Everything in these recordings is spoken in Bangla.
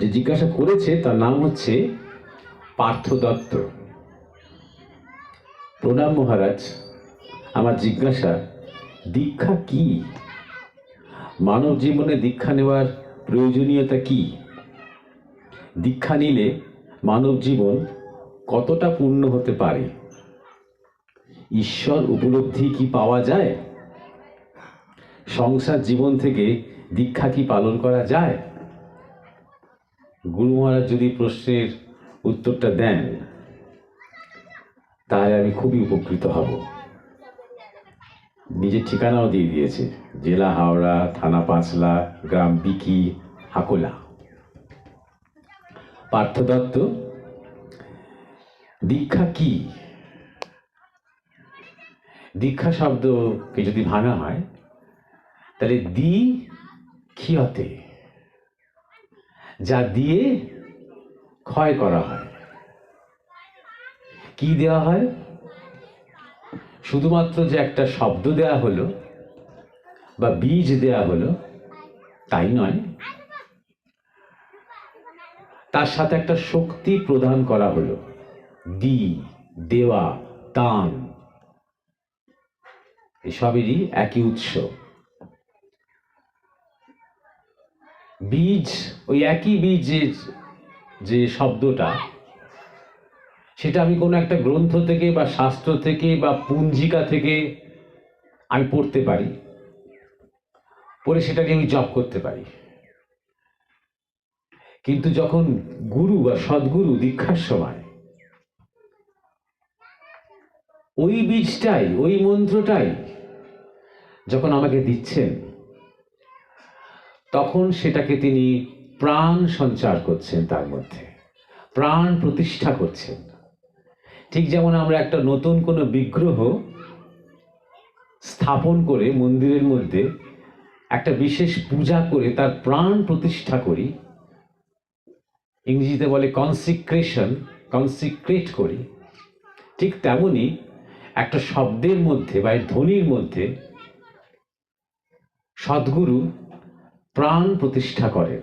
যে জিজ্ঞাসা করেছে তার নাম হচ্ছে পার্থ দত্ত। প্রণাম মহারাজ, আমার জিজ্ঞাসা, দীক্ষা কি? মানব জীবনে দীক্ষা নেওয়ার প্রয়োজনীয়তা কি? দীক্ষা নিলে মানব জীবন কতটা পূর্ণ হতে পারে? ঈশ্বর উপলব্ধি কি পাওয়া যায়? সংসার জীবন থেকে দীক্ষা কি পালন করা যায়? গুরু মহারাজ যদি প্রশ্নের উত্তরটা দেন তাহলে আমি খুবই উপকৃত হব। নিজের ঠিকানাও দিয়ে দিয়েছে, জেলা হাওড়া, থানা পাঁচলা, গ্রাম বিকি, হাকোলা। পার্থ দত্ত, দীক্ষা কি? দীক্ষা শব্দকে যদি ভাঙা হয় তাহলে দি ক্ষীয়তে, যা দিয়ে ক্ষয় করা হয়। কি দেওয়া হয়? শুধুমাত্র যে একটা শব্দ দেয়া হলো বা বীজ দেয়া হলো তাই নয়, তার সাথে একটা শক্তি প্রদান করা হলো। দি, দেওয়া, দান, এসবেরই একই উৎস। বীজ, ওই একই বীজের যে শব্দটা, সেটা আমি কোনো একটা গ্রন্থ থেকে বা শাস্ত্র থেকে বা পুঞ্জিকা থেকে আমি পড়তে পারি, পড়ে সেটাকে আমি জপ করতে পারি। কিন্তু যখন গুরু বা সদ্গুরু দীক্ষার সময় ওই বীজটাই, ওই মন্ত্রটাই যখন আমাকে দিচ্ছেন, তখন সেটাকে তিনি প্রাণ সঞ্চার করছেন, তার মধ্যে প্রাণ প্রতিষ্ঠা করছেন। ঠিক যেমন আমরা একটা নতুন কোনো বিগ্রহ স্থাপন করে মন্দিরের মধ্যে একটা বিশেষ পূজা করে তার প্রাণ প্রতিষ্ঠা করি, ইংরেজিতে বলে কনসিক্রেশন, কনসিক্রেট করি, ঠিক তেমনি একটা শব্দের মধ্যে বা ধ্বনির মধ্যে সদ্গুরু প্রাণ প্রতিষ্ঠা করে।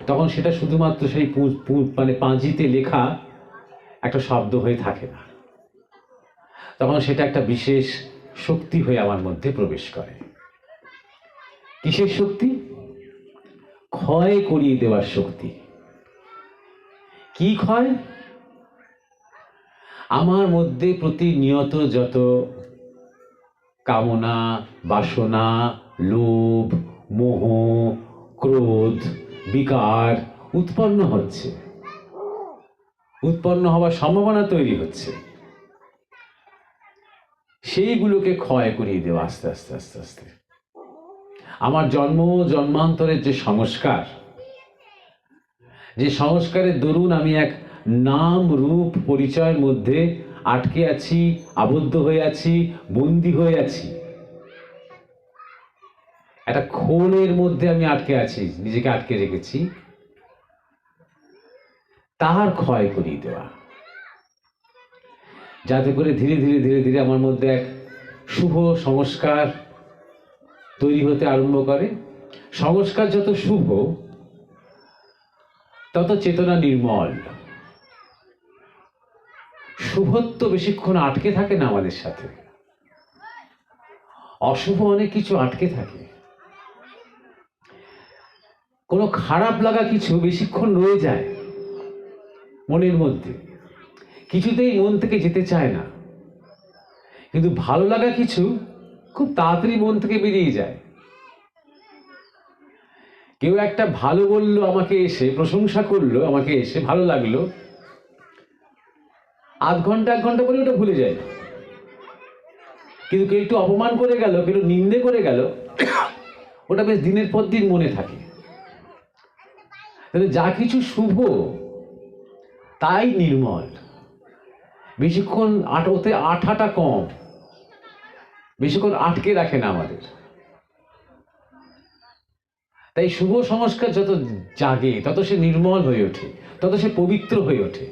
তখন সেটা শুধুমাত্র সেই মানে পাঁজিতে লেখা একটা শব্দ হয়ে থাকে না, তখন সেটা একটা বিশেষ শক্তি হয়ে আমার মধ্যে প্রবেশ করে। কিসের শক্তি? ক্ষয় করিয়ে দেওয়ার শক্তি। কি ক্ষয়? আমার মধ্যে প্রতিনিয়ত যত কামনা, বাসনা, লোভ, মোহ, ক্রোধ, বিকার উৎপন্ন হচ্ছে, উৎপন্ন হওয়ার সম্ভাবনা তৈরি হচ্ছে, সেইগুলোকে ক্ষয় করিয়ে দেওয়া আস্তে আস্তে আস্তে আস্তে। আমার জন্মান্তরের যে সংস্কার, যে সংস্কারের দরুন আমি এক নাম রূপ পরিচয়ের মধ্যে আটকে আছি, আবদ্ধ হয়ে আছি, বন্দী হয়ে আছি, একটা খোলের মধ্যে আমি আটকে আছি, নিজেকে আটকে রেখেছি, তার ক্ষয় করিয়ে দেওয়া, যাতে করে ধীরে ধীরে ধীরে ধীরে আমার মধ্যে এক শুভ সংস্কার তৈরি হতে আরম্ভ করে। সংস্কার যত শুভ, তত চেতনা নির্মল। শুভত্ব বেশিক্ষণ আটকে থাকে না আমাদের সাথে, অশুভ অনেক কিছু আটকে থাকে। কোনো খারাপ লাগা কিছু বেশিক্ষণ রয়ে যায় মনের মধ্যে, কিছুতেই মন থেকে যেতে চায় না। কিন্তু ভালো লাগা কিছু খুব তাড়াতাড়ি মন থেকে বেরিয়ে যায়। কেউ একটা ভালো বললো আমাকে এসে, প্রশংসা করলো আমাকে এসে, ভালো লাগলো, আধ ঘন্টা এক ঘন্টা পরে ওটা ভুলে যায়। কিন্তু কেউ একটু অপমান করে গেল, কেউ নিন্দে করে গেল, ওটা বেশ দিনের পর দিন মনে থাকে। তাহলে যা কিছু শুভ তাই নির্মল, বেশিক্ষণ ওতে আঠাটা কম, বেশিক্ষণ আটকে রাখে না আমাদের। তাই শুভ সংস্কার যত জাগে তত সে নির্মল হয়ে ওঠে, তত সে পবিত্র হয়ে ওঠে।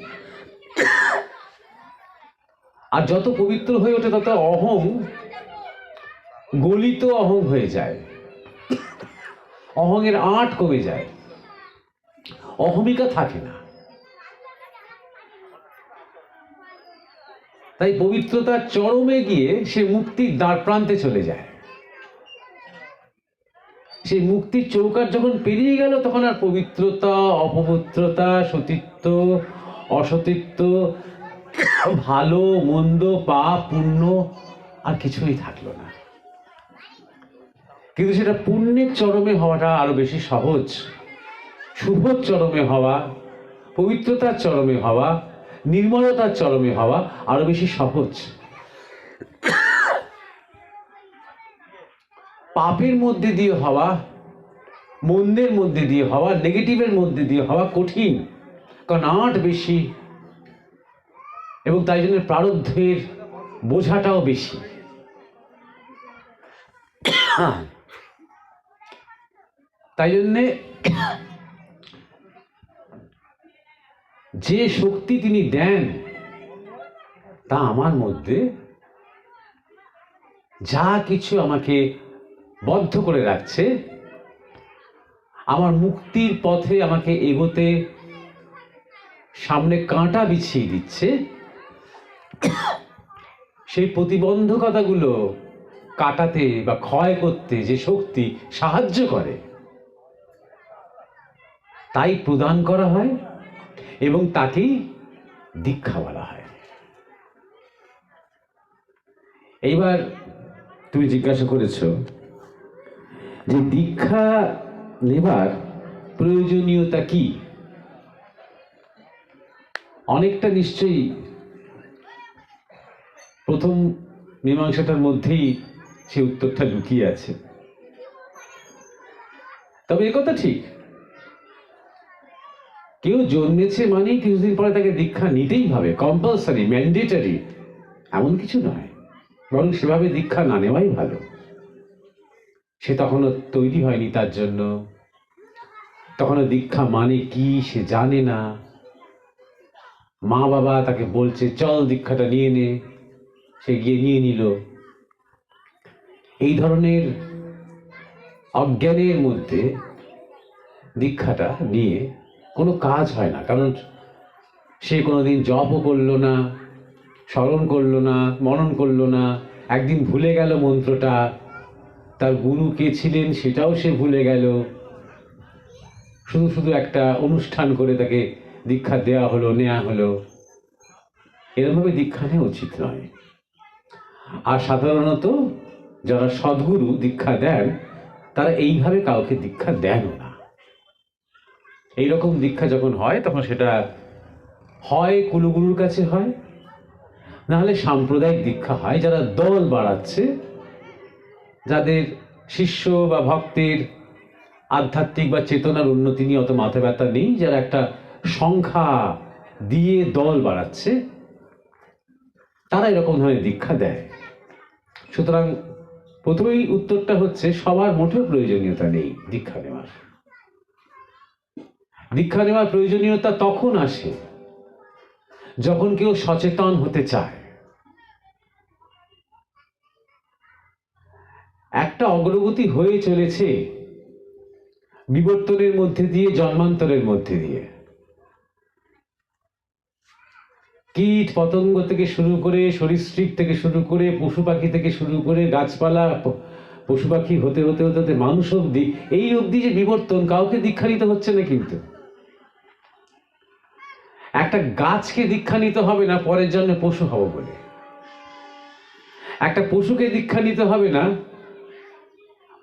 আর যত পবিত্র হয়ে ওঠে তত অহং গলিত অহং হয়ে যায়, অহংয়ের আঁট কমে যায়, অহমিকা থাকে না। তাই পবিত্রতার চরমে গিয়ে সে মুক্তির দ্বার প্রান্তে চলে যায়। সেই মুক্তির চৌকাঠ যখন পেরিয়ে গেল, তখন আর পবিত্রতা, অপবিত্রতা, সতীত্ব, অসতীত্ব, ভালো মন্দ, পাপ পুণ্য আর কিছুই থাকলো না। কিন্তু সেটা পুণ্যের চরমে হওয়াটা আরো বেশি সহজ। শুভ চরমে হওয়া, পবিত্রতার চরমে হওয়া, নির্মলতার চরমে হওয়া আরো বেশি সহজ। পাপের মধ্যে দিয়ে হওয়া, মন্দের মধ্যে দিয়ে হওয়া, নেগেটিভের মধ্যে দিয়ে হওয়া কঠিন, কারণ আট বেশি এবং তাই জন্য প্রারব্ধের বোঝাটাও বেশি। তাই জন্যে যে শক্তি তিনি দেন তা আমার মধ্যে যা কিছু আমাকে বদ্ধ করে রাখছে, আমার মুক্তির পথে আমাকে এগোতে সামনে কাঁটা বিছিয়ে দিচ্ছে, সেই প্রতিবন্ধকতাগুলো কাটাতে বা ক্ষয় করতে যে শক্তি সাহায্য করে, তাই প্রদান করা হয় এবং তাকেই দীক্ষা বলা হয়। এইবার তুমি জিজ্ঞাসা করেছ যে দীক্ষা নেবার প্রয়োজনীয়তা কি? অনেকটা নিশ্চয়ই প্রথম মীমাংসাটার মধ্যেই সে উত্তরটা লুকিয়ে আছে। তবে একথা ঠিক, কেউ জন্মেছে মানেই কিছুদিন পরে তাকে দীক্ষা নিতেই হবে, কম্পালসারি, ম্যান্ডেটরি এমন কিছু নয়। বরং সেভাবে দীক্ষা না নেওয়াই ভালো। সে তখনও তৈরি হয়নি তার জন্য, তখনও দীক্ষা মানে কি সে জানে না। মা বাবা তাকে বলছে চল দীক্ষাটা নিয়ে নে, সে গিয়ে নিয়ে নিল। এই ধরনের অজ্ঞানের মধ্যে দীক্ষাটা নিয়ে কোনো কাজ হয় না, কারণ সে কোনোদিন জপও করলো না, স্মরণ করলো না, মনন করলো না, একদিন ভুলে গেল মন্ত্রটা, তার গুরু কে ছিলেন সেটাও সে ভুলে গেল। শুধু শুধু একটা অনুষ্ঠান করে তাকে দীক্ষা দেওয়া হলো, নেওয়া হলো। এরকমভাবে দীক্ষা নেওয়া উচিত নয়। আর সাধারণত যারা সদ্গুরু দীক্ষা দেন তারা এইভাবে কাউকে দীক্ষা দেনও না। এইরকম দীক্ষা যখন হয় তখন সেটা হয় কুলগুরুর কাছে হয়, নাহলে সাম্প্রদায়িক দীক্ষা হয়, যারা দল বাড়াচ্ছে, যাদের শিষ্য বা ভক্তের আধ্যাত্মিক বা চেতনার উন্নতি নিয়ে অত মাথা ব্যথা নেই, যারা একটা সংখ্যা দিয়ে দল বাড়াচ্ছে, তারা এরকম ধরনের দীক্ষা দেয়। সুতরাং প্রথমেই উত্তরটা হচ্ছে সবার মোটেও প্রয়োজনীয়তা নেই দীক্ষা নেওয়ার। দীক্ষা নেওয়ার প্রয়োজনীয়তা তখন আসে যখন কেউ সচেতন হতে চায়। একটা অগ্রগতি হয়ে চলেছে বিবর্তনের মধ্যে দিয়ে, জন্মান্তরের মধ্যে দিয়ে। কীট পতঙ্গ থেকে শুরু করে, সরীসৃপ থেকে শুরু করে, পশু পাখি থেকে শুরু করে, গাছপালা, পশু পাখি হতে হতে হতে হতে মানুষ অব্দি, এই অব্দি যে বিবর্তন, কাউকে দীক্ষা নিতে হচ্ছে না। কিন্তু একটা গাছকে দীক্ষা নিতে হবে না পরের জন্মে পশু হব বলে, একটা পশুকে দীক্ষা নিতে হবে না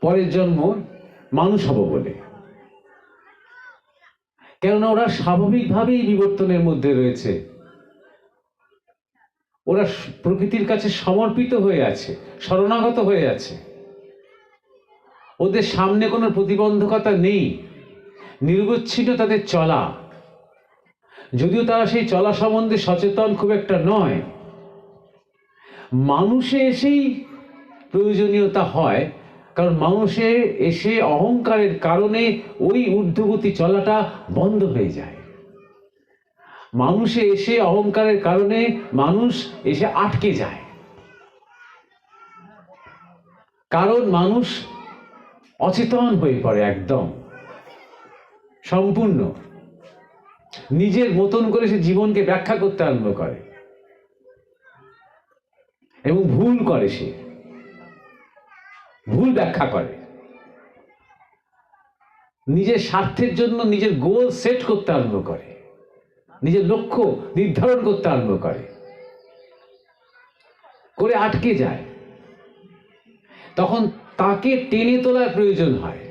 পরের জন্ম মানুষ হব বলে। কেননা ওরা স্বাভাবিকভাবেই বিবর্তনের মধ্যে রয়েছে, ওরা প্রকৃতির কাছে সমর্পিত হয়ে আছে, শরণাগত হয়ে আছে। ওদের সামনে কোনো প্রতিবন্ধকতা নেই, নিরবচ্ছিন্ন তাদের চলা। যদিও তারা সেই চলা সম্বন্ধে সচেতন খুব একটা নয়। মানুষে এসেই প্রয়োজনীয়তা হয়, কারণ মানুষে এসে অহংকারের কারণে ওই ঊর্ধ্বগতি চলাটা বন্ধ হয়ে যায়। মানুষে এসে অহংকারের কারণে মানুষ এসে আটকে যায়, কারণ মানুষ অচেতন হয়ে পড়ে একদম সম্পূর্ণ। নিজের মতন করে সে জীবনকে ব্যাখ্যা করতে আরম্ভ করে এবং ভুল করে, সে ভুল ব্যাখ্যা করে, নিজের স্বার্থের জন্য নিজের গোল সেট করতে আরম্ভ করে, নিজের লক্ষ্য নির্ধারণ করতে আরম্ভ করে আটকে যায়। তখন তাকে টেনে তোলার প্রয়োজন হয়,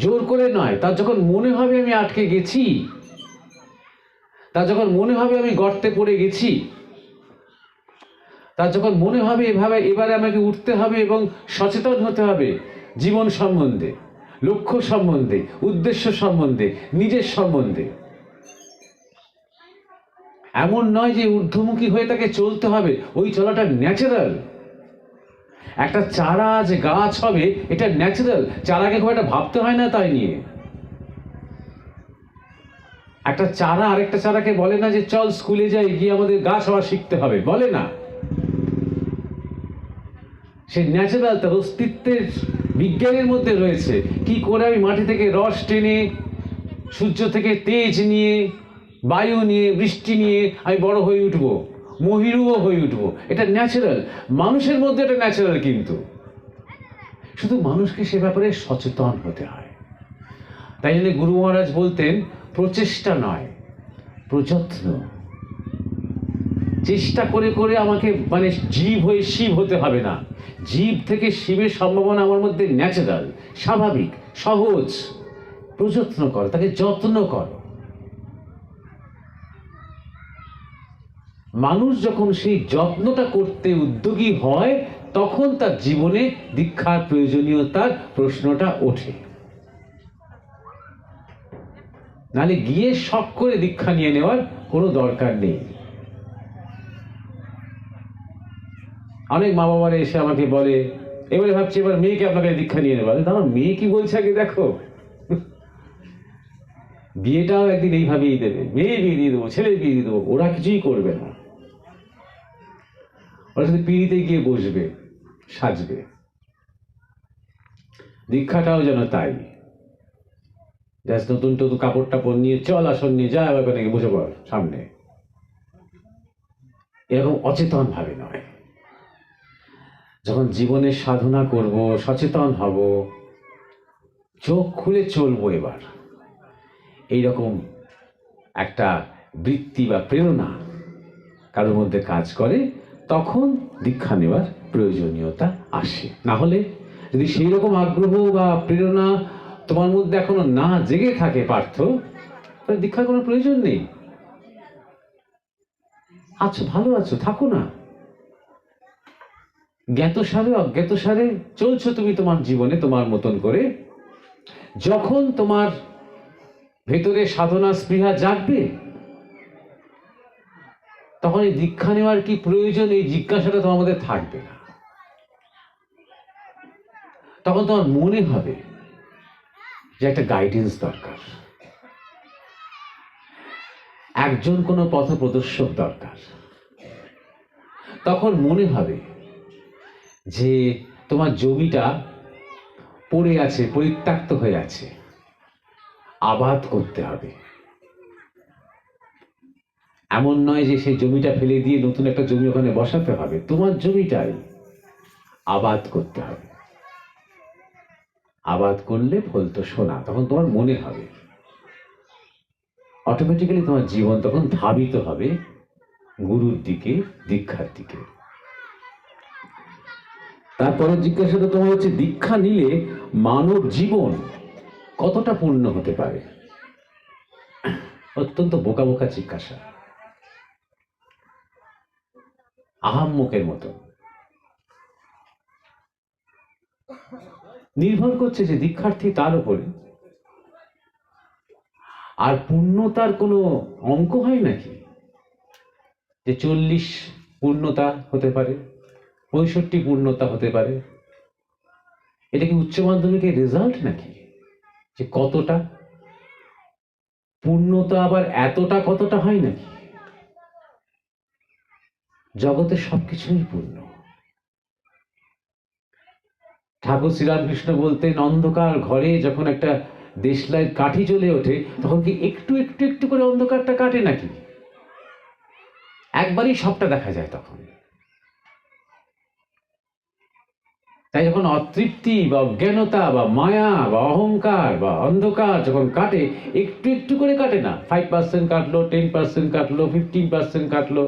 জোর করে নয়। তার যখন মনে হবে আমি আটকে গেছি, তার যখন মনে হবে আমি গর্তে পড়ে গেছি, তার যখন মনে হবে এবারে আমাকে উঠতে হবে এবং সচেতন হতে হবে জীবন সম্বন্ধে, লক্ষ্য সম্বন্ধে, উদ্দেশ্য সম্বন্ধে, নিজের সম্বন্ধে। এমন নয় যে ঊর্ধ্বমুখী হয়ে তাকে চলতে হবে, ওই চলাটা ন্যাচারাল। একটা চারা যে গাছ হবে এটা ন্যাচারাল, চারাকে খুব একটা ভাবতে হয় না তাই নিয়ে। একটা চারা আরেকটা চারাকে বলে না যে চল স্কুলে যাই, গিয়ে আমাদের গাছ হওয়া শিখতে হবে, বলে না। সে ন্যাচারাল, তার অস্তিত্বের বিজ্ঞানের মধ্যে রয়েছে। কি করে আমি মাটি থেকে রস টেনে, সূর্য থেকে তেজ নিয়ে, বায়ু নিয়ে, বৃষ্টি নিয়ে আমি বড় হয়ে উঠবো, মহিরুও হয়ে উঠবো, এটা ন্যাচারাল। মানুষের মধ্যে এটা ন্যাচারাল, কিন্তু শুধু মানুষকে সে ব্যাপারে সচেতন হতে হয়। তাই জন্য গুরু মহারাজ বলতেন প্রচেষ্টা নয়, প্রযত্ন। চেষ্টা করে করে আমাকে মানে জীব হয়ে শিব হতে হবে না। জীব থেকে শিবের সম্ভাবনা আমার মধ্যে ন্যাচারাল, স্বাভাবিক, সহজ। প্রযত্ন করো, তাকে যত্ন করো। মানুষ যখন সেই যত্নটা করতে উদ্যোগী হয় তখন তার জীবনে দীক্ষার প্রয়োজনীয়তার প্রশ্নটা ওঠে। নাহলে গিয়ে শখ করে দীক্ষা নিয়ে নেওয়ার কোনো দরকার নেই। অনেক মা বাবারা এসে আমাকে বলে, এবারে ভাবছি এবার মেয়েকে আপনাকে দীক্ষা নিয়ে নেবো। আমার মেয়ে কি বলছে আগে দেখো, বিয়েটাও একদিন এইভাবেই দেবে, মেয়ে বিয়ে দিয়ে দেবো, ছেলে বিয়ে দিয়ে দেবো, ওরা কিছুই করবে না। ওরা শুধু পিড়িতে গিয়ে বসবে, সাজবে। দীক্ষাটাও যেন তাই, নতুন নতুন কাপড় টাপড় নিয়ে চল, আসন নিয়ে যা, ওখানে বসে পড় সামনে, এরকম অচেতন ভাবে নয়। যখন জীবনের সাধনা করব, সচেতন হব, চোখ খুলে চলবো, এবার এইরকম একটা বৃত্তি বা প্রেরণা কারোর মধ্যে কাজ করে, তখন দীক্ষা নেওয়ার প্রয়োজনীয়তা আসে। না হলে যদি সেই রকম আগ্রহ বা প্রেরণা তোমার মধ্যে এখনো না জেগে থাকে পার্থ, তাহলে দীক্ষার কোনো প্রয়োজন নেই। আচ্ছা, ভালো আছো, থাকো না। জ্ঞাতসারে অজ্ঞাতসারে চলছো তুমি তোমার জীবনে তোমার মতন করে। যখন তোমার ভেতরে সাধনা স্পৃহা জাগবে, তখন এই দীক্ষা নেওয়ার কি প্রয়োজন, এই জিজ্ঞাসাটা তোমার মধ্যে থাকবে না। তখন তোমার মনে হবে যে একটা গাইডেন্স দরকার, একজন কোনো পথ প্রদর্শক দরকার। তখন মনে হবে যে তোমার জমিটা পড়ে আছে, পরিত্যক্ত হয়ে আছে, আবাদ করতে হবে। এমন নয় যে সেই জমিটা ফেলে দিয়ে নতুন একটা জমি ওখানে বসাতে হবে, তোমার জমিটাই আবাদ করতে হবে। আবাদ করলে ফলতো সোনা। তখন তোমার মনে হবে, অটোমেটিক্যালি তোমার জীবন তখন ধাবিত হবে গুরুর দিকে, দীক্ষার দিকে। তারপরে জিজ্ঞাসাটা তোমার হচ্ছে, দীক্ষা নিলে মানব জীবন কতটা পূর্ণ হতে পারে? অত্যন্ত বোকা বোকা জিজ্ঞাসা, আহাম্মকের মতো। নির্ভর করছে যে দীক্ষার্থী তার উপরে। আর পূর্ণতার কোনো অঙ্ক হয় নাকি যে 40 পূর্ণতা হতে পারে, 65 পূর্ণতা হতে পারে? এটা কি উচ্চ মাধ্যমিকের রেজাল্ট নাকি যে কতটা পূর্ণতা আবার এতটা কতটা হয় নাকি? জগতে সবকিছুই পূর্ণ। ঠাকুর শ্রীরামকৃষ্ণ বলতেন, অন্ধকার ঘরে যখন একটা দেশলাইয়ের কাঠি জ্বলে ওঠে, তখন কি একটু একটু একটু করে অন্ধকারটা কাটে নাকি? একবারই সবটা দেখা যায় তখন। তাই যখন অতৃপ্তি বা অজ্ঞানতা বা মায়া বা অহংকার বা অন্ধকার যখন কাটে, একটু একটু করে কাটে না। 5% কাটলো, 10% কাটলো, 15% কাটলো।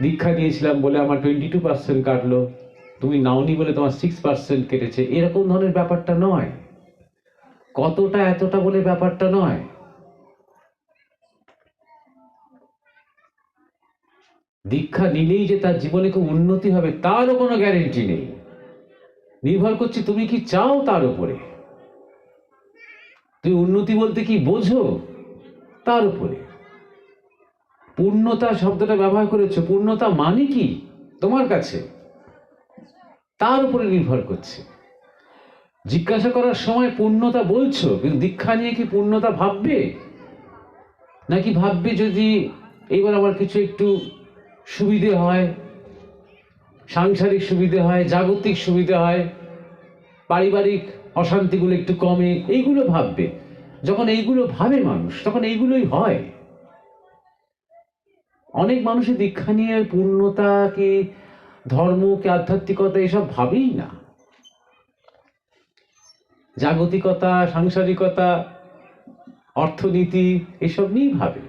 দীক্ষা নিয়েছিলাম বলে আমার 22% কাটলো, তুমি নাওনি বলে তোমার 6% কেটেছে, এরকম ধরনের ব্যাপারটা নয়। কতটা এতটা বলে ব্যাপারটা নয়। দীক্ষা নিলেই যে তার জীবনে খুব উন্নতি হবে তারও কোনো গ্যারেন্টি নেই। নির্ভর করছে তুমি কি চাও তার উপরে। তুমি উন্নতি বলতে কি বোঝো তার উপরে। পূর্ণতা শব্দটা ব্যবহার করেছো, পূর্ণতা মানে কি তোমার কাছে, তার উপরে নির্ভর করছে। জিজ্ঞাসা করার সময় পূর্ণতা বলছো, কিন্তু দীক্ষা নিয়ে কি পূর্ণতা ভাববে? নাকি ভাববে যদি এইবার আমার কিছু একটু সুবিধে হয়, সাংসারিক সুবিধে হয়, জাগতিক সুবিধে হয়, পারিবারিক অশান্তিগুলো একটু কমে, এইগুলো ভাববে। যখন এইগুলো ভাবে মানুষ, তখন এইগুলোই হয়। অনেক মানুষের দীক্ষা নিয়ে পূর্ণতা কি ধর্ম কি আধ্যাত্মিকতা এসব ভাবেই না। জাগতিকতা, সাংসারিকতা, অর্থনীতি এসব নিয়েই ভাবে।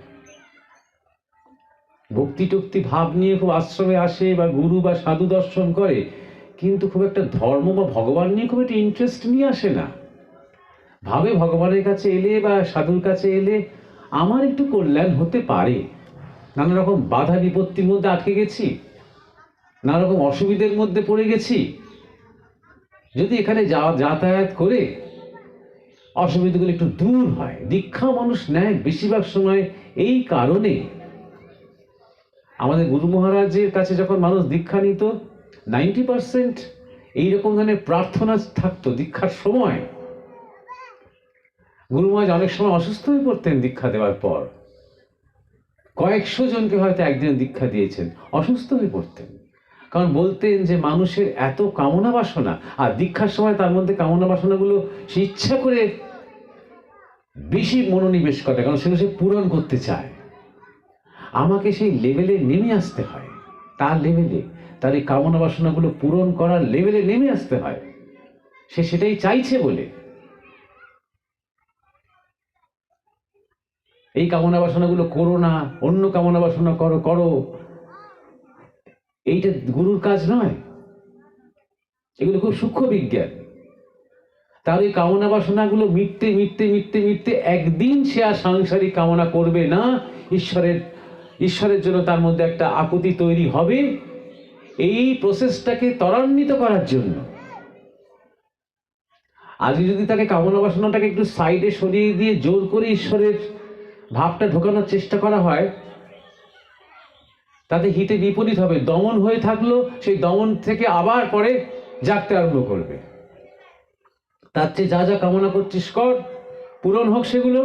ভক্তি টক্তি ভাব নিয়ে খুব আশ্রমে আসে বা গুরু বা সাধু দর্শন করে, কিন্তু খুব একটা ধর্ম বা ভগবান নিয়ে খুব একটা ইন্টারেস্ট নিয়ে আসে না। ভাবে ভগবানের কাছে এলে বা সাধুর কাছে এলে আমার একটু কল্যাণ হতে পারে, নানা রকম বাধা বিপত্তির মধ্যে আটকে গেছি, নানা রকম অসুবিধার মধ্যে পড়ে গেছি, যদি এখানে যাতায়াত করে অসুবিধাগুলো একটু দূর হয়। দীক্ষা মানুষ নেয় বেশিরভাগ সময় এই কারণে। আমাদের গুরু মহারাজের কাছে যখন মানুষ দীক্ষা নিত, 90% এইরকম ধরনের প্রার্থনা থাকতো দীক্ষার সময়। গুরু মহারাজ অনেক সময় অসুস্থ হয়ে পড়তেন দীক্ষা দেওয়ার পর। কয়েকশো জনকে হয়তো একদিন দীক্ষা দিয়েছেন, অসুস্থ হয়ে পড়তেন। কারণ বলতেন যে মানুষের এত কামনা বাসনা, আর দীক্ষার সময় তার মধ্যে কামনা বাসনাগুলো সে ইচ্ছা করে বেশি মনোনিবেশ করে, কারণ সেগুলো সে পূরণ করতে চায়। আমাকে সেই লেভেলে নেমে আসতে হয়, তার লেভেলে, তার এই কামনা বাসনাগুলো পূরণ করার লেভেলে নেমে আসতে হয়। সে সেটাই চাইছে বলে। এই কামনা বাসনাগুলো করো না, অন্য কামনা বাসনা করো করো, এইটা গুরুর কাজ নয়। এগুলো খুব সূক্ষ্ম বিজ্ঞান। তার এই কামনা বাসনাগুলো মিটতে মিটতে মিটতে মিটতে একদিন সে আর সাংসারিক কামনা করবে না। ঈশ্বরের জন্য তার মধ্যে একটা আকুতি তৈরি হবে। এই প্রসেসটাকে ত্বরান্বিত করার জন্য আজকে যদি তাকে কামনা বাসনাটাকে একটু সাইডে সরিয়ে দিয়ে জোর করে ঈশ্বরের ভাবটা ঢোকানোর চেষ্টা করা হয়, তাতে হিতে বিপরীত হবে। দমন হয়ে থাকলো, সেই দমন থেকে আবার পরে জাগতে আরম্ভ করবে। তার চেয়ে যা যা কামনা করছিস কর, পূরণ হোক সেগুলো।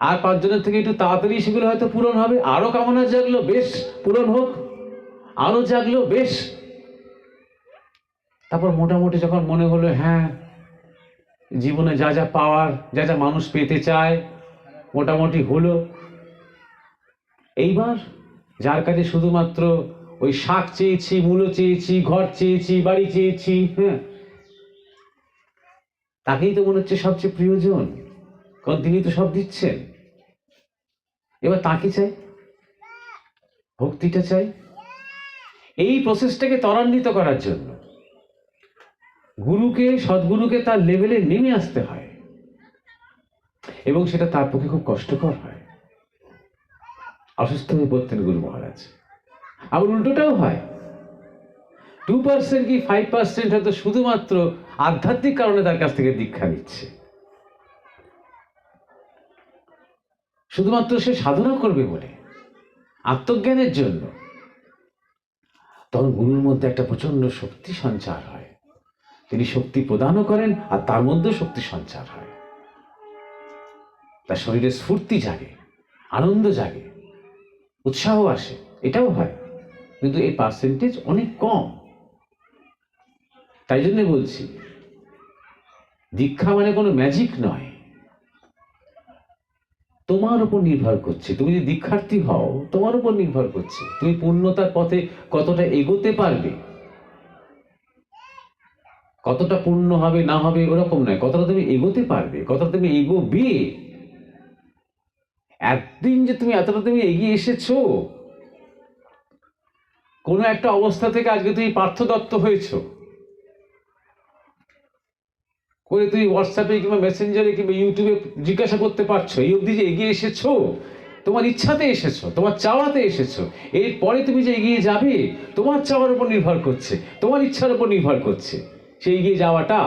আর 5 জনের থেকে একটু তাড়াতাড়ি সেগুলো হয়তো পূরণ হবে। আরো কামনা জাগলো, বেশ, পূরণ হোক। আরো জাগলো, বেশ। তারপর মোটামুটি যখন মনে হলো হ্যাঁ, জীবনে যা যা পাওয়ার, যা যা মানুষ পেতে চায় মোটামুটি হলো, এইবার যার কাছে শুধুমাত্র ওই শাক চেয়েছি, মূলো চেয়েছি, ঘর চেয়েছি, বাড়ি চেয়েছি, হ্যাঁ, তাকেই তো মনে হচ্ছে সবচেয়ে প্রিয়জন, কারণ তিনি তো সব দিচ্ছেন। এবার তাকে চাই, ভক্তিটা চাই। এই প্রসেসটাকে ত্বরান্বিত করার জন্য গুরুকে, সদ্গুরুকে তার লেভেলে নেমে আসতে হয়, এবং সেটা তার পক্ষে খুব কষ্টকর হয়। অসুস্থ হয়ে পড়তেন গুরু মহারাজ। আবার উল্টোটাও হয়, 2% কি 5% হয়তো শুধুমাত্র আধ্যাত্মিক কারণে তার কাছ থেকে দীক্ষা নিচ্ছে, শুধুমাত্র সে সাধনা করবে বলে, আত্মজ্ঞানের জন্য। তখন গুরুর মধ্যে একটা প্রচন্ড শক্তি সঞ্চার হয়। তিনি শক্তি প্রদানও করেন, আর তার মধ্যেও শক্তি সঞ্চার হয়। তার শরীরে স্ফূর্তি জাগে, আনন্দ জাগে, উৎসাহ আসে, এটাও হয়। কিন্তু এই পার্সেন্টেজ অনেক কম। তাই জন্য বলছি, দীক্ষা মানে কোনো ম্যাজিক নয়, তোমার উপর নির্ভর করছে। তুমি যদি দীক্ষার্থী হও, তোমার উপর নির্ভর করছে তুমি পূর্ণতার পথে কতটা এগোতে পারবে। কতটা পূর্ণ হবে না হবে ওরকম নয়, কতটা তুমি এগোতে পারবে, কতটা তুমি এগোবে। একদিন যে তুমি এতটা তুমি এগিয়ে এসেছো, কোনো একটা অবস্থা থেকে আজকে তুমি পার্থ দত্ত হয়েছো, করে তুমি হোয়াটসঅ্যাপে কিংবা মেসেঞ্জারে কিংবা ইউটিউবে জিজ্ঞাসা করতে পারছো, এই অবধি যে এগিয়ে এসেছো তোমার ইচ্ছাতে এসেছো, তোমার চাওয়াতে এসেছো। এরপরে তুমি যে এগিয়ে যাবে তোমার চাওয়ার উপর নির্ভর করছে, তোমার ইচ্ছার উপর নির্ভর করছে সেই এগিয়ে যাওয়াটা।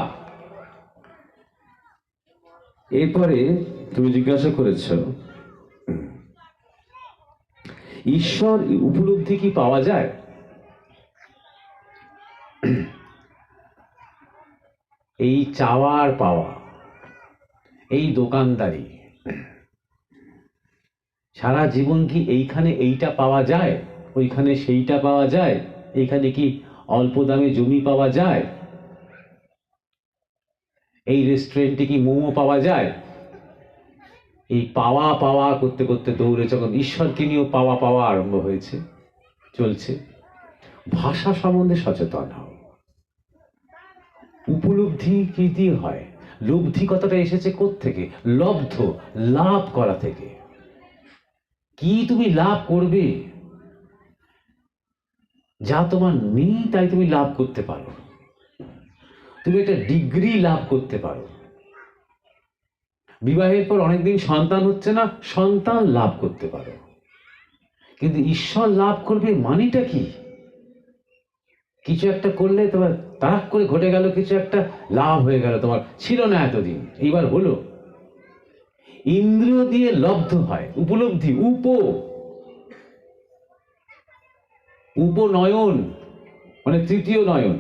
এরপরে তুমি জিজ্ঞাসা করেছ ঈশ্বর উপলব্ধি কি পাওয়া যায়? এই চাওয়ার পাওয়া, এই দোকানদারি, সারা জীবন কি এইখানে এইটা পাওয়া যায়, ওইখানে সেইটা পাওয়া যায়? এইখানে কি অল্প দামে জমি পাওয়া যায়? এই রেস্টুরেন্টে কি মোমো পাওয়া যায়? এই পাওয়া পাওয়া করতে করতে দৌড়ে যখন ঈশ্বরকে নিয়েও পাওয়া পাওয়া আরম্ভ হয়েছে, চলছে। ভাষা সম্বন্ধে সচেতন হও। উপলব্ধি কি দিয়ে হয়? লব্ধি কথাটা এসেছে কোত্থেকে? লব্ধ, লাভ করা থেকে। কি তুমি লাভ করবে? যা তোমার নেই তাই তুমি লাভ করতে পারো। তুমি একটা ডিগ্রি লাভ করতে পারো। বিবাহের পর অনেকদিন সন্তান হচ্ছে না, সন্তান লাভ করতে পারো। কিন্তু ঈশ্বর লাভ করবে মানেটা কি? কিছু একটা করলে তোমার তারাক করে ঘটে গেল, কিছু একটা লাভ হয়ে গেল, তোমার ছিল না এতদিন, এইবার হলো। ইন্দ্রিয় দিয়ে লব্ধ হয় উপলব্ধি। উপনয়ন মানে তৃতীয় নয়ন,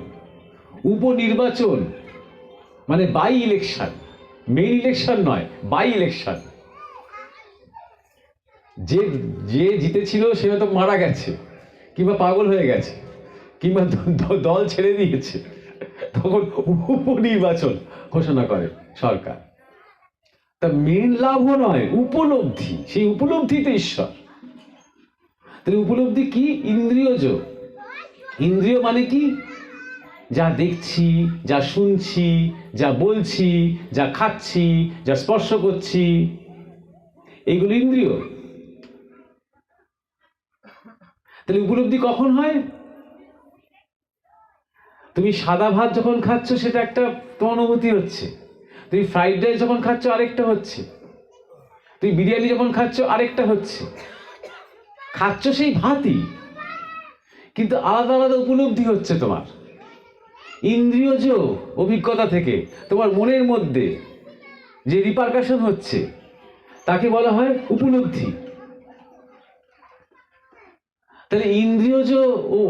উপনির্বাচন মানে বাই ইলেকশন, মেইন ইলেকশন নয়, বাই ইলেকশন। যে যে জিতেছিল সে হয়তো মারা গেছে, কিংবা পাগল হয়ে গেছে, কিংবা দল ছেড়ে দিয়েছে, তখন উপনির্বাচন ঘোষণা করে সরকার। তা মেন লাভও নয়, উপলব্ধি। সেই উপলব্ধিতে ঈশ্বর। তাহলে উপলব্ধি কি? ইন্দ্রিয়জ। ইন্দ্রিয় মানে কি? যা দেখছি, যা শুনছি, যা বলছি, যা খাচ্ছি, যা স্পর্শ করছি, এইগুলো ইন্দ্রিয়। তাহলে উপলব্ধি কখন হয়? তুমি সাদা ভাত যখন খাচ্ছ সেটা একটা তোমার অনুভূতি হচ্ছে, তুমি ফ্রাইড রাইস যখন খাচ্ছ আরেকটা হচ্ছে, তুমি বিরিয়ানি যখন খাচ্ছ আরেকটা হচ্ছে। খাচ্ছ সেই ভাতই, কিন্তু আলাদা আলাদা উপলব্ধি হচ্ছে তোমার ইন্দ্রিয়জ অভিজ্ঞতা থেকে। তোমার মনের মধ্যে যে রিপারকাশন হচ্ছে তাকে বলা হয় উপলব্ধি। তাহলে ইন্দ্রিয়জ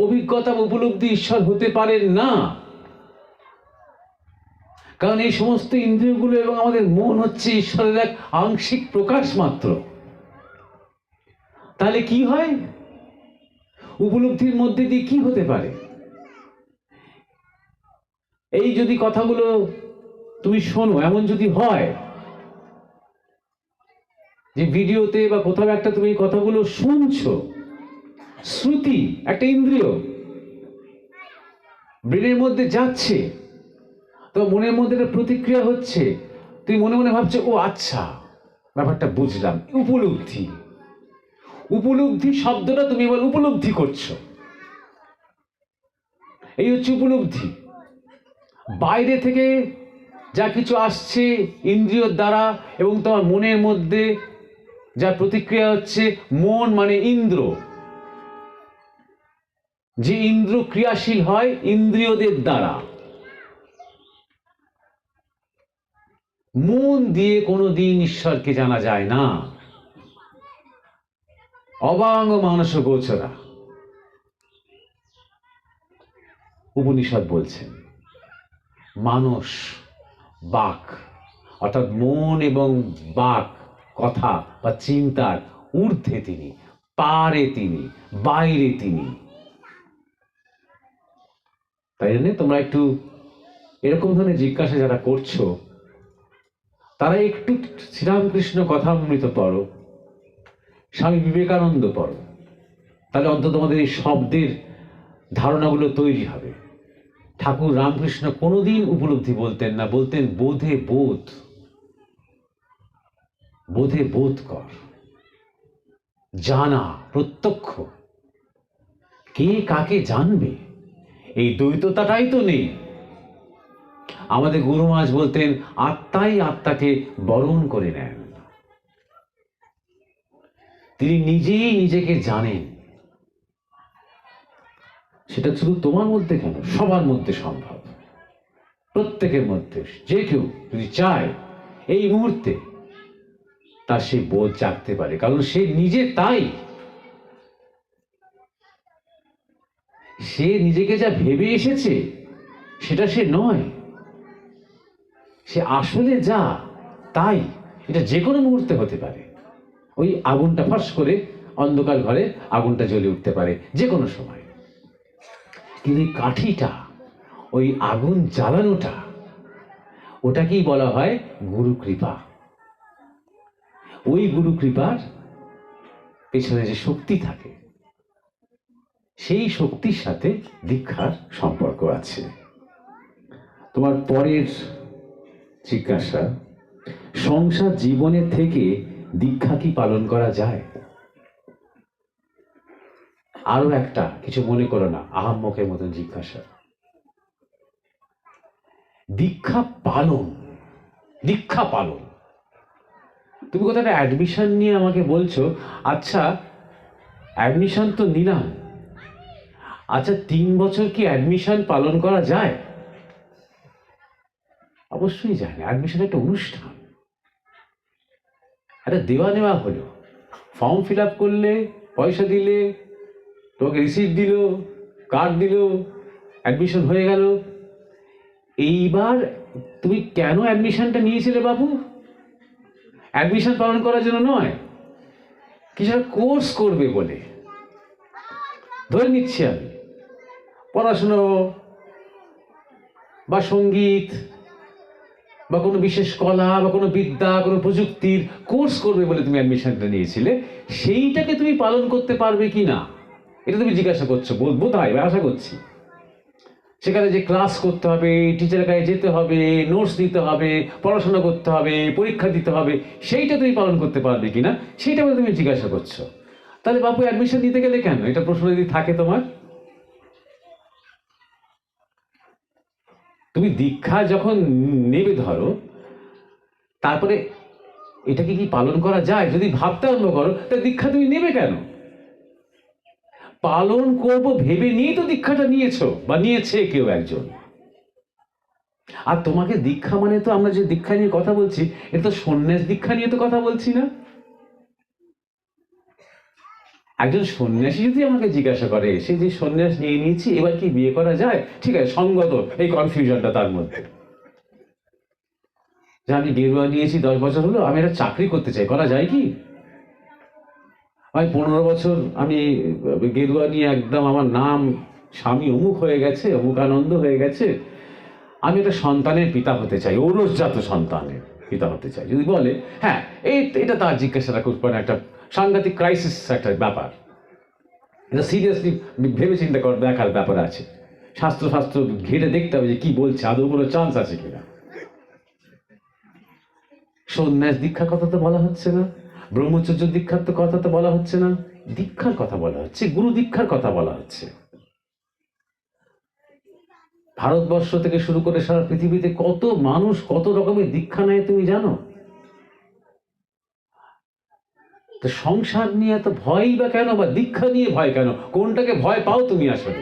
অভিজ্ঞতা উপলব্ধি ঈশ্বর হতে পারেন না, কারণ এই সমস্ত ইন্দ্রিয়গুলো এবং আমাদের মন হচ্ছে ঈশ্বরের এক আংশিক প্রকাশ মাত্র। তাহলে কি হয়? উপলব্ধির মধ্যে দিয়ে কি হতে পারে? এই যদি কথাগুলো তুমি শোনো, এমন যদি হয় যে ভিডিওতে বা কোথাও একটা তুমি এই কথাগুলো শুনছো, শ্রুতি একটা ইন্দ্রিয় ব্রেনের মধ্যে যাচ্ছে, তো মনের মধ্যে একটা প্রতিক্রিয়া হচ্ছে, তুমি মনে মনে ভাবছো ও আচ্ছা ব্যাপারটা বুঝলাম। উপলব্ধি। উপলব্ধি শব্দটা তুমি এবার উপলব্ধি করছো, এই হচ্ছে উপলব্ধি। বাইরে থেকে যা কিছু আসছে ইন্দ্রিয়র দ্বারা এবং তোমার মনের মধ্যে যা প্রতিক্রিয়া হচ্ছে, মন মানে ইন্দ্র। যে ইন্দ্র ক্রিয়াশীল হয় ইন্দ্রিয়দের দ্বারা। মন দিয়ে কোনোদিন ঈশ্বরকে জানা যায় না। অবাঙ্গ মানস গোচরা উপনিষদ বলছেন। মানস বাক অর্থাৎ মন এবং বাক কথা বা চিন্তার ঊর্ধ্বে তিনি, পারে তিনি, বাইরে তিনি। তাই জন্য তোমরা একটু এরকম ধরনের জিজ্ঞাসা যারা করছো তারা একটু শ্রীরামকৃষ্ণ কথামৃত পড়ো, স্বামী বিবেকানন্দ পড়ো, তাহলে অন্তত আমাদের এই শব্দের ধারণাগুলো তৈরি হবে। ঠাকুর রামকৃষ্ণ কোনোদিন উপলব্ধি বলতেন না, বলতেন বোধে বোধ, বোধে বোধ কর, জানা, প্রত্যক্ষ। কে কাকে জানবে, এই দ্বৈততাটাই তো নেই। আমাদের গুরু মহারাজ বলতেন আত্মাই আত্মাকে বরণ করে নেন। তিনি নিজেই নিজেকে জানেন। সেটা শুধু তোমার মধ্যে কেন, সবার মধ্যে সম্ভব, প্রত্যেকের মধ্যে। যে কেউ যদি চায় এই মুহূর্তে তার সেই বোধ জাগতে পারে, কারণ সে নিজে তাই। সে নিজেকে যা ভেবে এসেছে সেটা সে নয়, সে আসলে যা তাই। এটা যে কোনো মুহূর্তে হতে পারে। ওই আগুনটা ফাঁস করে অন্ধকার ঘরে আগুনটা জ্বলে উঠতে পারে যে কোনো সময়, কিন্তু কাঠিটা, ওই আগুন জ্বালানোটা, ওটাকেই বলা হয় গুরু কৃপা। ওই গুরু কৃপার পেছনে যে শক্তি থাকে, সেই শক্তির সাথে দীক্ষার সম্পর্ক আছে। তোমার পরের জিজ্ঞাসা, সংসার জীবনের থেকে দীক্ষা কি পালন করা যায়? আরো একটা কিছু মনে করো না, আহাম্মকের মতন জিজ্ঞাসা। দীক্ষা পালন, দীক্ষা পালন। তুমি কোথাও একটা অ্যাডমিশন নিয়ে আমাকে বলছো, আচ্ছা অ্যাডমিশন তো নিলাম, আচ্ছা 3 বছর কি অ্যাডমিশন পালন করা যায়? অবশ্যই যায় না। অ্যাডমিশন একটা অনুষ্ঠান, একটা দেওয়া নেওয়া হলো। ফর্ম ফিল আপ করলে, পয়সা দিলে, তোমাকে রিসিপ্ট দিল, কার্ড দিল, অ্যাডমিশন হয়ে গেল। এইবার তুমি কেন অ্যাডমিশনটা নিয়েছিলে বাবু? অ্যাডমিশন পালন করার জন্য নয়, কিছু কোর্স করবে বলে। ধরে নিচ্ছি আমি পড়াশুনো বা সঙ্গীত বা কোনো বিশেষ কলা বা কোনো বিদ্যা, কোনো প্রযুক্তির কোর্স করবে বলে তুমি অ্যাডমিশনটা নিয়েছিলে, সেইটাকে তুমি পালন করতে পারবে কি না এটা তুমি জিজ্ঞাসা করছো। বোধহয় আশা করছি সেখানে যে ক্লাস করতে হবে, টিচারের কাছে যেতে হবে, নোটস দিতে হবে, পড়াশোনা করতে হবে, পরীক্ষা দিতে হবে, সেইটা তুমি পালন করতে পারবে কিনা সেইটা বলে তুমি জিজ্ঞাসা করছো। তাহলে বাপু অ্যাডমিশন দিতে গেলে কেন? এটা প্রশ্ন যদি থাকে তোমার। তুমি দীক্ষা যখন নেবে ধরো, তারপরে এটাকে কি পালন করা যায় যদি ভাবতে আরম্ভ করো, তা দীক্ষা তুমি নেবে কেন? পালন করব ভেবে নিয়েই তো দীক্ষাটা নিয়েছো বা নিয়েছে কেউ একজন। আর তোমাকে দীক্ষা মানে তো, আমরা যে দীক্ষা নিয়ে কথা বলছি, এটা তো সন্ন্যাস দীক্ষা নিয়ে তো কথা বলছি না। একজন সন্ন্যাসী যদি আমাকে জিজ্ঞাসা করে, সে যে সন্ন্যাস নিয়ে নিয়েছি, এবার কি বিয়ে করা যায়, ঠিক আছে, সঙ্গত এই কনফিউশনটা তার মধ্যে। যে আমি গেরুয়া নিয়েছি 10 বছর হলো, আমি একটা চাকরি করতে চাই, করা যায় কি? আমি 15 বছর আমি গেরুয়া নিয়ে একদম আমার নাম স্বামী অমুক হয়ে গেছে, অমুকানন্দ হয়ে গেছে, আমি একটা সন্তানের পিতা হতে চাই, ঔরসজাত সন্তানের পিতা হতে চাই যদি বলে, হ্যাঁ এটা তার জিজ্ঞাসাটা খুব একটা সাংঘাতিক ক্রাইসিস একটা ব্যাপার। এটা সিরিয়াসলি ভেবে চিন্তা দেখার ব্যাপার আছে। শাস্ত্র ঘেটে দেখতে হবে যে কি বলছে, আদৌ কোনো চান্স আছে কিনা। সন্ন্যাস দীক্ষার কথা তো বলা হচ্ছে না, ব্রহ্মচর্য দীক্ষার তো কথা তো বলা হচ্ছে না, দীক্ষার কথা বলা হচ্ছে, গুরু দীক্ষার কথা বলা হচ্ছে। ভারতবর্ষ থেকে শুরু করে সারা পৃথিবীতে কত মানুষ কত রকমের দীক্ষা নেয় তুমি জানো? তো সংসার নিয়ে এত ভয়ই বা কেন, বা দীক্ষা নিয়ে ভয় কেন? কোনটাকে ভয় পাও তুমি আসলে?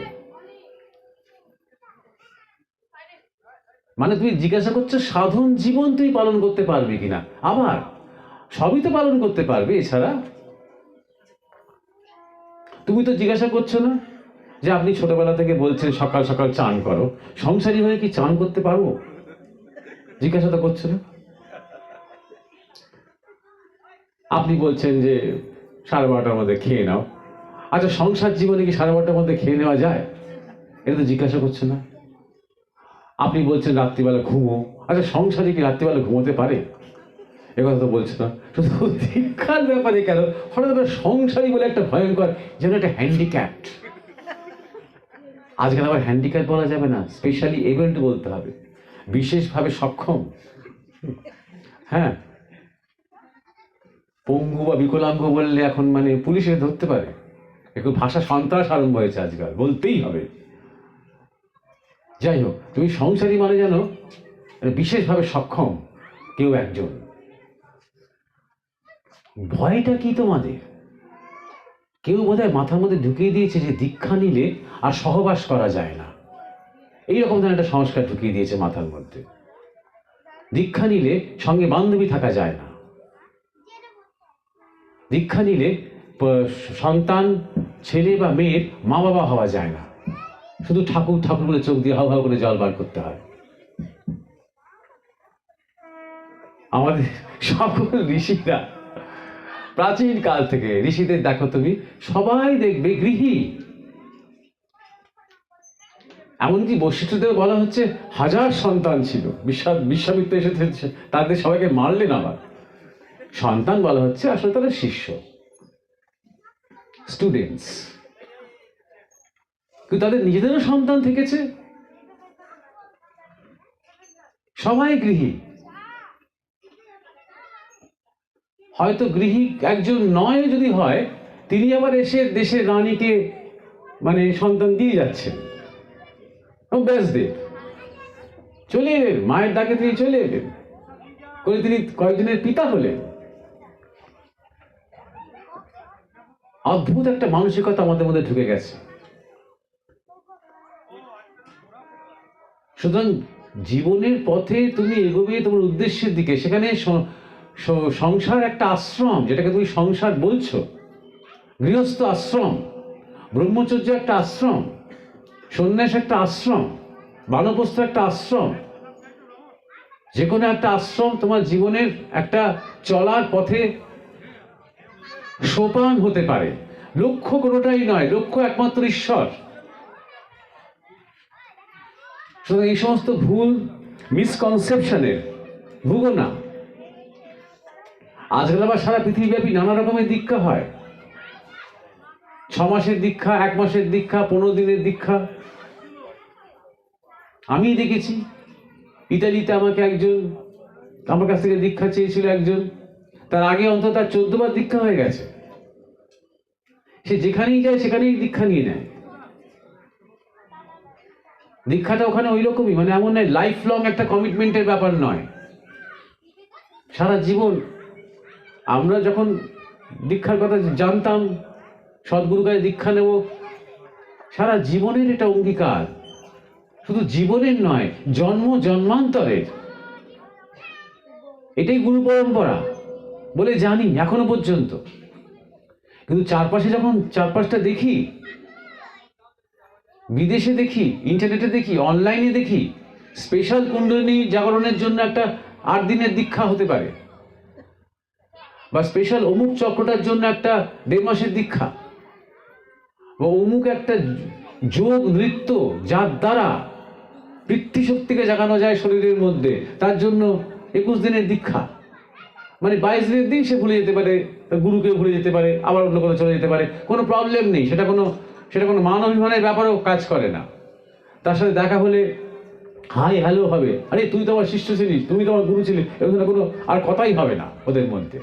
মানে তুমি জিজ্ঞাসা করছো সাধন জীবন তুমি পালন করতে পারবে কিনা। আবার সবই তো পালন করতে পারবে, এছাড়া তুমি তো জিজ্ঞাসা করছো না যে আপনি ছোটবেলা থেকে বলছেন সকাল সকাল চান করো, সংসারী হয়ে কি চান করতে পারবো? জিজ্ঞাসা তো করছো না। আপনি বলছেন যে 12:30টার মধ্যে খেয়ে নাও, আচ্ছা সংসার জীবনে কি 12:30টার মধ্যে খেয়ে নেওয়া যায়? এটা তো জিজ্ঞাসা করছে না। আপনি বলছেন রাত্রিবেলা ঘুমো, আচ্ছা সংসারে কি রাত্রিবেলা ঘুমোতে পারে? কথা তো বলছে না, শুধু দীক্ষার ব্যাপারে কেন হঠাৎ একটা সংসারী বলে একটা ভয়ঙ্কর যেন একটা হ্যান্ডিক্যাপ্ট। আজকাল আবার হ্যান্ডিক্যাপ বলা যাবে না, স্পেশালি এবেলড বলতে হবে, বিশেষভাবে সক্ষম। হ্যাঁ, পঙ্গু বা বিকলাঙ্গ বললে এখন মানে পুলিশে ধরতে পারে। একটু ভাষা সন্ত্রাস আরম্ভ হয়েছে আজকাল, বলতেই হবে। যাই হোক, তুমি সংসারী মানে জানো বিশেষভাবে সক্ষম কেউ একজন। ভয়টা কি তোমাদের? কেউ বোধহয় মাথার মধ্যে ঢুকিয়ে দিয়েছে যে দীক্ষা নিলে আর সহবাস করা যায় না, এইরকম ধরনের একটা সংস্কার ঢুকিয়ে দিয়েছে মাথার মধ্যে। দীক্ষা নিলে সঙ্গে বান্ধবী থাকা যায় না, দীক্ষা নিলে সন্তান ছেলে বা মেয়ের মা বাবা হওয়া যায় না, শুধু ঠাকুর ঠাকুর বলে চোখ দিয়ে হাউ হাউ করে জল বার করতে হয়। আমাদের সকল ঋষিরা প্রাচীন কাল থেকে, ঋষিদের দেখো তুমি, সবাই দেখবে গৃহী। এমনকি বশিষ্ঠদেব বলা হচ্ছে 1000 সন্তান ছিল, বিশ্বামিত্র এসে তাদের সবাইকে মারলেন। আবার সন্তান বলা হচ্ছে আসলে তাদের শিষ্য, স্টুডেন্টস, কিন্তু তাদের নিজেদেরও সন্তান থেকেছে। সবাই গৃহী। হয়তো গৃহী একজন নয় যদি হয়, তিনি আবার এসে দেশের রানীকে মানে সন্তান দিয়ে যাচ্ছেন। ব্যাসদেব চলে এলেন, মায়ের ডাকে তিনি চলে এলেন, করে তিনি কয়েকজনের পিতা হলেন। অদ্ভুত একটা মানসিকতা আমাদের মধ্যে ঢুকে গেছে। সুতরাং জীবনের পথে তুমি এগোবে তোমার উদ্দেশ্যের দিকে, সেখানে সংসার একটা আশ্রম, যেটাকে তুমি সংসার বলছো, গৃহস্থ আশ্রম, ব্রহ্মচর্য একটা আশ্রম, সন্ন্যাস একটা আশ্রম, বানপ্রস্থ একটা আশ্রম। যে কোনো একটা আশ্রম তোমার জীবনের একটা চলার পথে সোপান হতে পারে। লক্ষ্য কোনোটাই নয়, লক্ষ্য একমাত্র ঈশ্বর। সুতরাং এই সমস্ত ভুল মিসকনসেপশনের ভুগো না। আজকাল আবার সারা পৃথিবীব্যাপী নানা রকমের দীক্ষা হয়। 6 মাসের দীক্ষা, 1 মাসের দীক্ষা, 15 দিনের দীক্ষা। আমি দেখেছি ইতালিতে আমাকে একজন, আমার কাছ থেকে দীক্ষা চেয়েছিল একজন, তার আগে অন্তত তার 14 বার দীক্ষা হয়ে গেছে। সে যেখানেই যায় সেখানেই দীক্ষা নিয়ে নেয়। দীক্ষাটা ওখানে ওই রকমই, মানে এমন নয়, লাইফ লং একটা কমিটমেন্টের ব্যাপার নয়, সারা জীবন। আমরা যখন দীক্ষার কথা জানতাম, সদ্গুরুর কাছে দীক্ষা নেব, সারা জীবনের এটা অঙ্গীকার, শুধু জীবনের নয়, জন্ম জন্মান্তরের। এটাই গুরু পরম্পরা বলে জানি এখনো পর্যন্ত। কিন্তু চারপাশটা দেখি, বিদেশে দেখি, ইন্টারনেটে দেখি, অনলাইনে দেখি, স্পেশাল কুণ্ডলিনী জাগরণের জন্য একটা 8 দিনের দীক্ষা হতে পারে, বা স্পেশাল অমুক চক্রটার জন্য একটা 1.5 মাসের দীক্ষা, বা অমুক একটা যোগ নৃত্য যার দ্বারা বৃত্তিশক্তিকে জাগানো যায় শরীরের মধ্যে, তার জন্য 21 দিনের দীক্ষা। মানে 22 দিনের দিন সে ভুলে যেতে পারে, গুরুকেও ভুলে যেতে পারে, আবার অন্য কোথাও চলে যেতে পারে, কোনো প্রবলেম নেই। সেটা কোনো মান অভিমানের ব্যাপারেও কাজ করে না। তার সাথে দেখা হলে হাই হ্যালো হবে, আরে তুই তো আমার শিষ্য ছিলিস, তুমি তো আমার গুরু ছিলি, এরকম কোনো আর কথাই হবে না ওদের মধ্যে।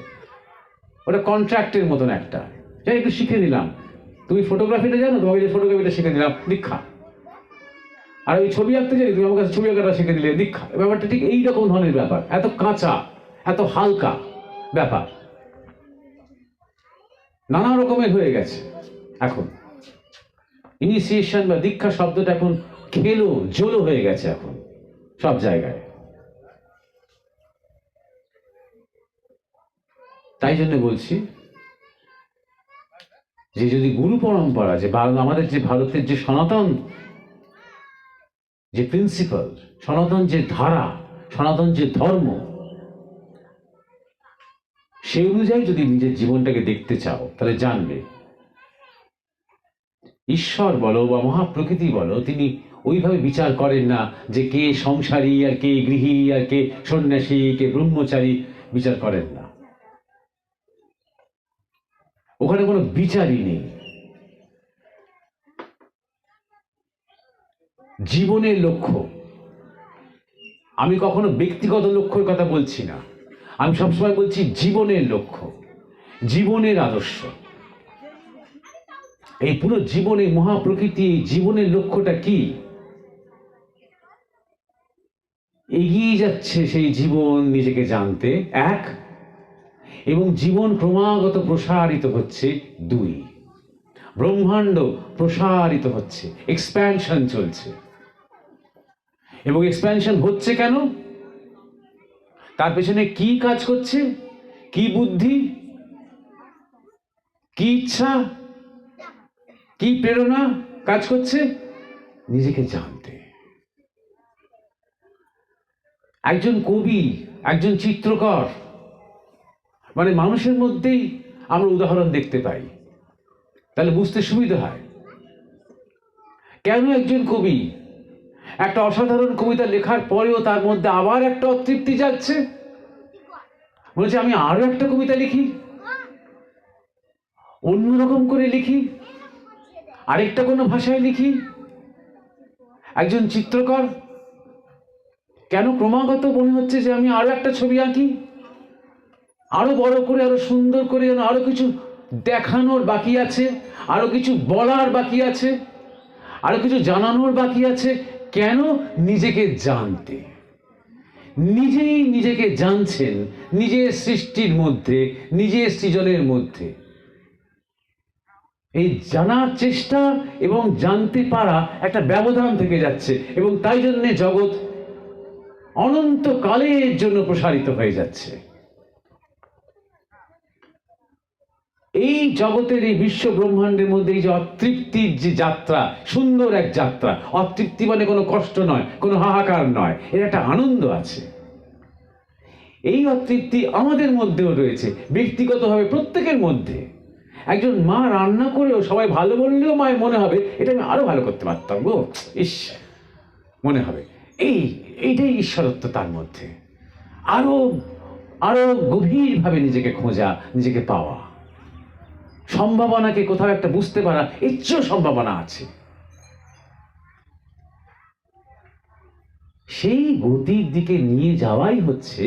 ওটা কন্ট্রাক্টের মতন একটা, যাই একটু শিখে দিলাম, তুমি ফটোগ্রাফিটা জানো, তোমাকে যে ফটোগ্রাফিটা শিখে দিলাম, দীক্ষা। আর ওই ছবি আঁকতে জানি, তুমি আমার কাছে ছবি আঁকাটা শিখে দিলে, দীক্ষা। ব্যাপারটা ঠিক এইরকম ধরনের ব্যাপার, এত কাঁচা, এত হালকা ব্যাপার, নানা রকমের হয়ে গেছে এখন। ইনিশিয়েশন বা দীক্ষা শব্দটা এখন খেলো জোলো হয়ে গেছে এখন সব জায়গায়। তাই জন্য বলছি যে যদি গুরু পরম্পরা, যে আমাদের যে ভারতের যে সনাতন যে প্রিন্সিপাল, সনাতন যে ধারা, সনাতন যে ধর্ম, সেই অনুযায়ী যদি নিজের জীবনটাকে দেখতে চাও, তাহলে জানবে ঈশ্বর বলো বা মহাপ্রকৃতি বলো, তিনি ওইভাবে বিচার করেন না যে কে সংসারী আর কে গৃহী আর কে সন্ন্যাসী কে ব্রহ্মচারী। বিচার করেন না, ওখানে কোনো বিচারই নেই। জীবনের লক্ষ্য, আমি কখনো ব্যক্তিগত লক্ষ্যের কথা বলছি না, আমি সবসময় বলছি জীবনের লক্ষ্য, জীবনের আদর্শ। এই পুরো জীবনে মহাপ্রকৃতি, এই জীবনের লক্ষ্যটা কি? এগিয়ে যাচ্ছে সেই জীবন নিজেকে জানতে, এক, এবং জীবন ক্রমাগত প্রসারিত হচ্ছে, দুই, ব্রহ্মাণ্ড প্রসারিত হচ্ছে, এক্সপ্যানশন চলছে। এবং এক্সপ্যানশন হচ্ছে কেন? তার পেছনে কি কাজ করছে? কি বুদ্ধি, কি ইচ্ছা, কি প্রেরণা কাজ করছে? নিজেকে জানতে। একজন কবি, একজন চিত্রকর, মানে মানুষের মধ্যেই আমরা উদাহরণ দেখতে পাই, তাহলে বুঝতে সুবিধা হয়। কেন একজন কবি একটা অসাধারণ কবিতা লেখার পরেও তার মধ্যে আবার একটা অতৃপ্তি যাচ্ছে, বলছে আমি আরো একটা কবিতা লিখি, অন্যরকম করে লিখি, আরেকটা কোনো ভাষায় লিখি। একজন চিত্রকর কেন ক্রমাগত মনে হচ্ছে যে আমি আরো একটা ছবি আঁকি, আরো বড় করে, আরো সুন্দর করে, যেন আরো কিছু দেখানোর বাকি আছে, আরো কিছু বলার বাকি আছে, আরো কিছু জানানোর বাকি আছে। কেন? নিজেকে জানতে। নিজেই নিজেকে জানছেন নিজের সৃষ্টির মধ্যে, নিজের সৃজনের মধ্যে। এই জানার চেষ্টা এবং জানতে পারা একটা ব্যবধান থেকে যাচ্ছে, এবং তাই জন্য জগৎ অনন্তকালের জন্য প্রসারিত হয়ে যাচ্ছে। এই জগতের, এই বিশ্ব ব্রহ্মাণ্ডের মধ্যে এই যে অতৃপ্তির যে যাত্রা, সুন্দর এক যাত্রা। অতৃপ্তি মানে কোনো কষ্ট নয়, কোনো হাহাকার নয়, এর একটা আনন্দ আছে। এই অতৃপ্তি আমাদের মধ্যেও রয়েছে, ব্যক্তিগতভাবে প্রত্যেকের মধ্যে। একজন মা রান্না করেও সবাই ভালো বললেও মায়ের মনে হবে এটা আমি আরো ভালো করতে পারতাম গো, ইস, মনে হবে। এইটাই ঈশ্বরত্ব তার মধ্যে। আরো আরো গভীরভাবে নিজেকে খোঁজা, নিজেকে পাওয়া, সম্ভাবনাকে কোথাও একটা বুঝতে পারা, এর চেয়েও সম্ভাবনা আছে। সেই গতির দিকে নিয়ে যাওয়াই হচ্ছে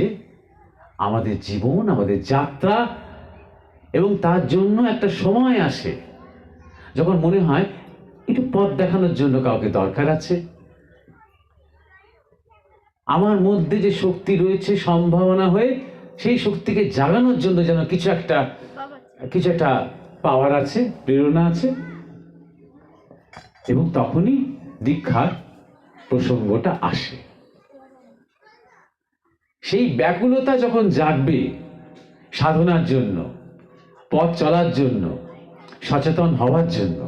আমাদের জীবন, আমাদের যাত্রা। এবং তার জন্য একটা সময় আসে যখন মনে হয় একটু পথ দেখানোর জন্য কাউকে দরকার আছে। আমার মধ্যে যে শক্তি রয়েছে সম্ভাবনা হয়ে, সেই শক্তিকে জাগানোর জন্য যেন কিছু একটা পাওয়ার আছে, প্রেরণা আছে। এবং তখনই দীক্ষার প্রসঙ্গটা আসে। সেই ব্যাকুলতা যখন জাগবে সাধনার জন্য, পথ চলার জন্য, সচেতন হওয়ার জন্য,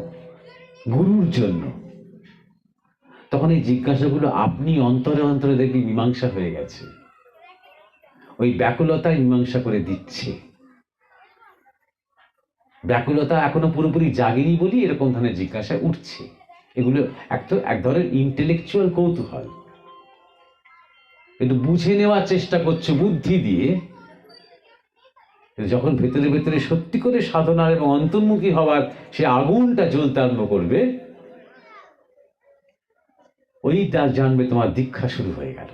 গুরুর জন্য, তখন এই জিজ্ঞাসাগুলো আপনি অন্তরে অন্তরে দেখবি মীমাংসা হয়ে গেছে। ওই ব্যাকুলতায় মীমাংসা করে দিচ্ছে। ব্যাকুলতা এখনো পুরোপুরি জাগেনি বলি এরকম ধরনের জিজ্ঞাসা উঠছে। এগুলো এক ধরনের ইন্টেলেকচুয়াল কৌতূহল, একটু বুঝে নেওয়ার চেষ্টা করছে বুদ্ধি দিয়ে। যখন ভেতরে ভেতরে সত্যি করে সাধনার এবং অন্তর্মুখী হওয়ার সে আগুনটা জ্বলতে আরম্ভ করবে, ওইটা জানবে তোমার দীক্ষা শুরু হয়ে গেল।